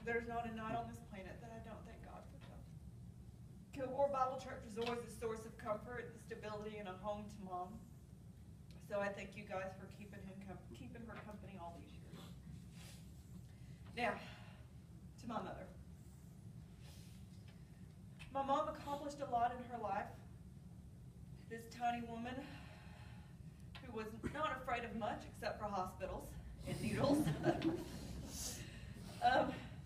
There's not a night on this planet that I don't thank God for them. Kilgore Bible Church is always a source of comfort and stability and a home to Mom. So I thank you guys for keeping her company all these years. Now, to my mother. My mom accomplished a lot in her life. This tiny woman who was not afraid of much except for hospitals and needles.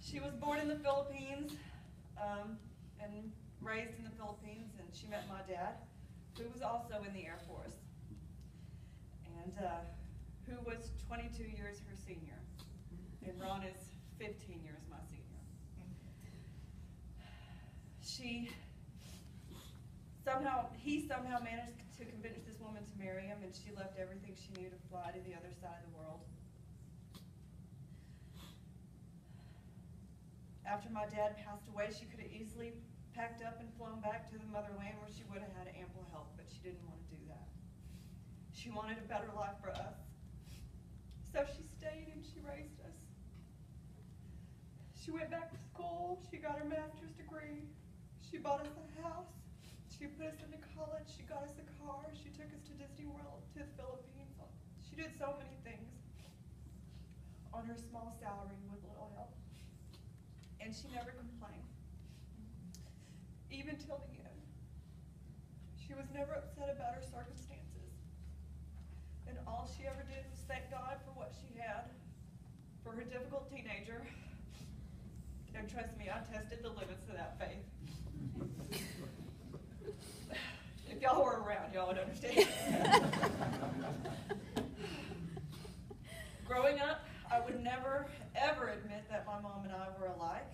She was born in the Philippines and raised in the Philippines, and she met my dad, who was also in the Air Force, and who was 22 years her senior, and Ron is 15 years my senior. He somehow managed to convince this woman to marry him, and she left everything she knew to fly to the other side of the world. After my dad passed away, she could have easily packed up and flown back to the motherland where she would have had ample help, but she didn't want to do that. She wanted a better life for us. So she stayed and she raised us. She went back to school, she got her master's degree, she bought us a house, she put us into college, she got us a car, she took us to Disney World, to the Philippines. She did so many things on her small salary with little help. And she never complained, even till the end. She was never upset about her circumstances. And all she ever did was thank God for what she had, for her difficult teenager. And trust me, I tested the limits of that faith. If y'all were around, y'all would understand. Growing up, I would never, ever admit that my mom and I were alike.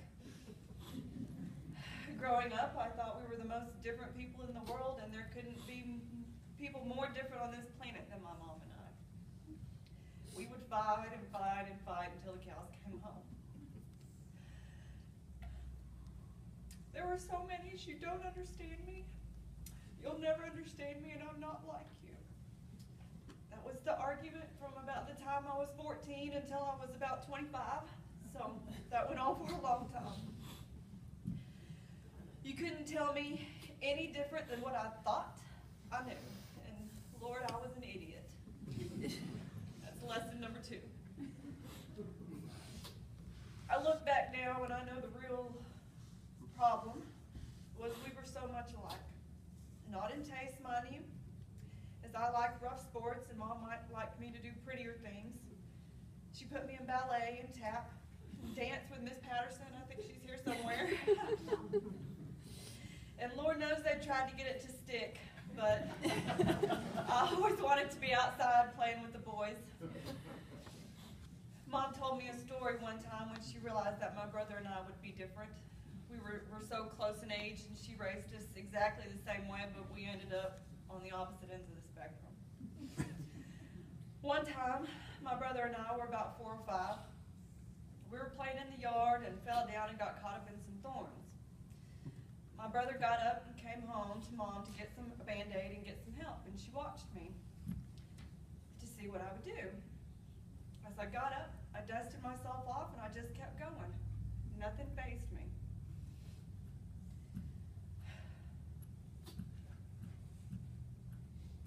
Growing up, I thought we were the most different people in the world, and there couldn't be people more different on this planet than my mom and I. We would fight and fight and fight until the cows came home. There were so many, you don't understand me. You'll never understand me, and I'm not like you. That was the argument from about the time I was 14 until I was about 25. So that went on for a long time. You couldn't tell me any different than what I thought I knew. And Lord, I was an idiot. That's lesson number 2. I look back now and I know the real problem was we were so much alike. Not in taste, mind you, as I like rough sports and Mom might like me to do prettier things. She put me in ballet and tap, and dance with Miss Patterson. I think she's here somewhere. And Lord knows they tried to get it to stick, but I always wanted to be outside playing with the boys. Mom told me a story one time when she realized that my brother and I would be different. We're so close in age, and she raised us exactly the same way, but we ended up on the opposite ends of the spectrum. One time, my brother and I were about 4 or 5. We were playing in the yard and fell down and got caught up in some thorns. My brother got up and came home to Mom to get a Band-Aid and get some help, and she watched me to see what I would do. As I got up, I dusted myself off, and I just kept going. Nothing fazed me.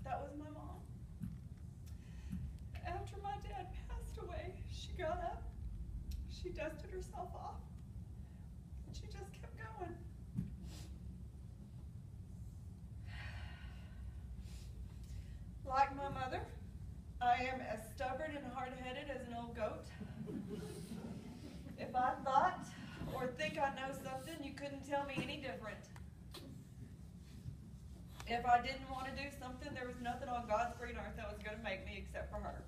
That was my mom. After my dad passed away, she got up, she dusted herself off, and she just kept going. Like my mother, I am as stubborn and hard-headed as an old goat. If I thought or think I know something, you couldn't tell me any different. If I didn't want to do something, there was nothing on God's green earth that was going to make me except for her.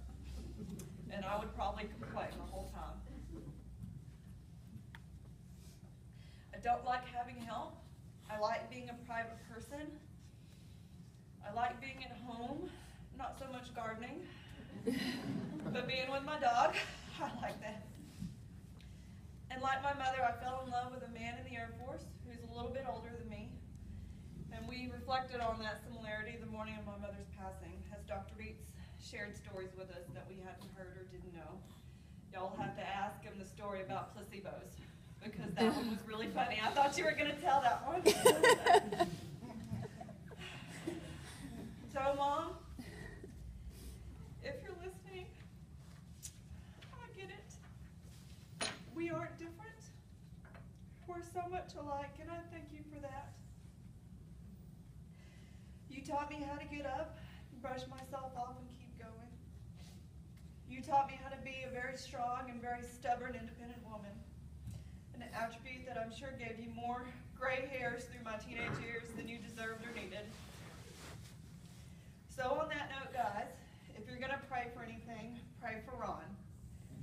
And I would probably complain the whole time. I don't like having help. I like being a private person. I like being at home, not so much gardening, but being with my dog, I like that. And like my mother, I fell in love with a man in the Air Force who's a little bit older than me. And we reflected on that similarity the morning of my mother's passing, as Dr. Beats shared stories with us that we hadn't heard or didn't know. Y'all have to ask him the story about placebos. because that one was really funny. I thought you were going to tell that one. So, Mom, if you're listening, I get it. We aren't different. We're so much alike, and I thank you for that. You taught me how to get up, brush myself off, and keep going. You taught me how to be a very strong and very stubborn, independent woman, an attribute that I'm sure gave you more gray hairs through my teenage years than you deserved or needed. So on that note, guys, if you're going to pray for anything, pray for Ron.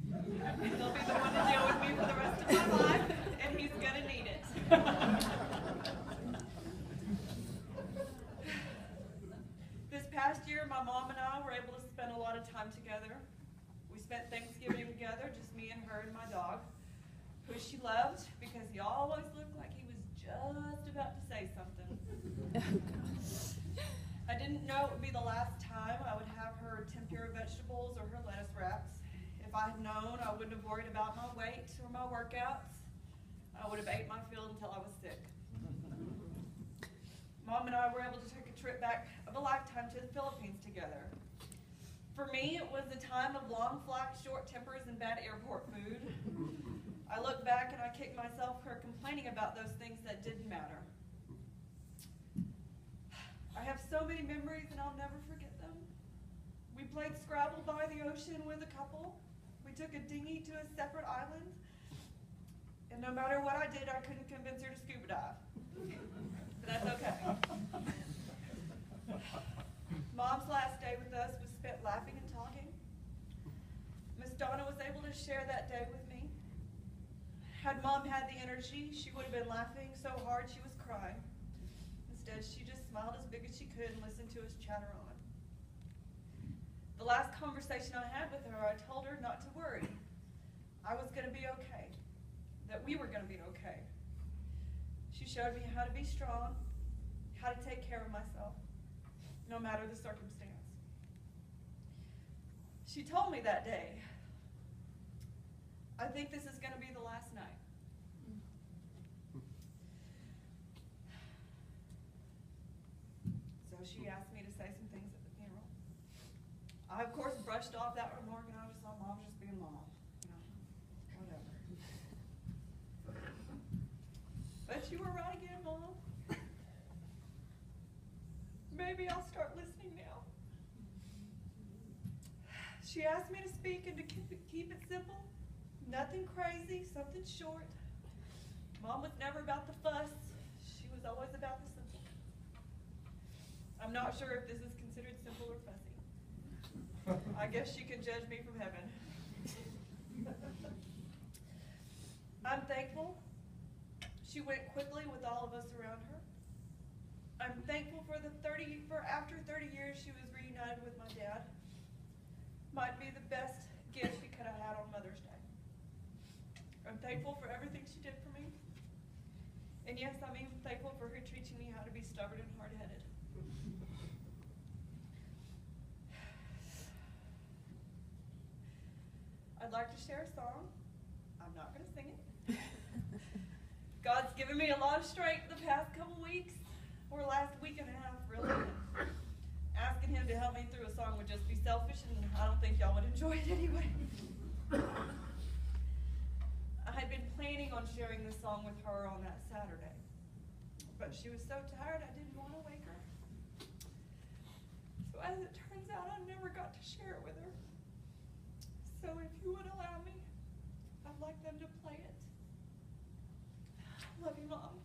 He'll be the one to deal with me for the rest of my life, and he's going to need it. This past year, my mom and I were able to spend a lot of time together. We spent Thanksgiving together, just me and her and my dog, who she loved because he always looked like he was just about to say something. I didn't know it would be the last time I would have her tempura vegetables or her lettuce wraps. If I had known, I wouldn't have worried about my weight or my workouts. I would have ate my fill until I was sick. Mom and I were able to take a trip back of a lifetime to the Philippines together. For me, it was a time of long flights, short tempers, and bad airport food. I look back and I kick myself for complaining about those things that didn't matter. I have so many memories and I'll never forget them. We played Scrabble by the ocean with a couple. We took a dinghy to a separate island. And no matter what I did, I couldn't convince her to scuba dive. But that's okay. Mom's last day with us was spent laughing and talking. Miss Donna was able to share that day with me. Had Mom had the energy, she would have been laughing so hard she was crying. Instead, she just smiled as big as she could and listened to us chatter on. The last conversation I had with her, I told her not to worry. I was going to be okay, that we were going to be okay. She showed me how to be strong, how to take care of myself, no matter the circumstance. She told me that day, I think this is going to be the last night. So she asked me to say some things at the funeral. I, of course, brushed off that remark, and I just thought Mom's just being Mom. You know, whatever. But you were right again, Mom. Maybe I'll start listening now. She asked me to speak and to keep it simple. Nothing crazy, something short. Mom was never about the fuss. She was always about the simple. I'm not sure if this is considered simple or fussy. I guess she can judge me from heaven. I'm thankful she went quickly with all of us around her. I'm thankful for after 30 years she was reunited with my dad. Might be the best gift she could have had on Mother's Day. I'm thankful for everything she did for me. And yes, I'm even thankful for her teaching me how to be stubborn and hard-headed. I'd like to share a song. I'm not going to sing it. God's given me a lot of strength the past couple weeks, or last week and a half, really. Asking him to help me through a song would just be selfish, and I don't think y'all would enjoy it anyway. I had been planning on sharing this song with her on that Saturday, but she was so tired I didn't want to wake her. So as it turns out, I never got to share it with her. So if you would allow me, I'd like them to play it. Love you, Mom.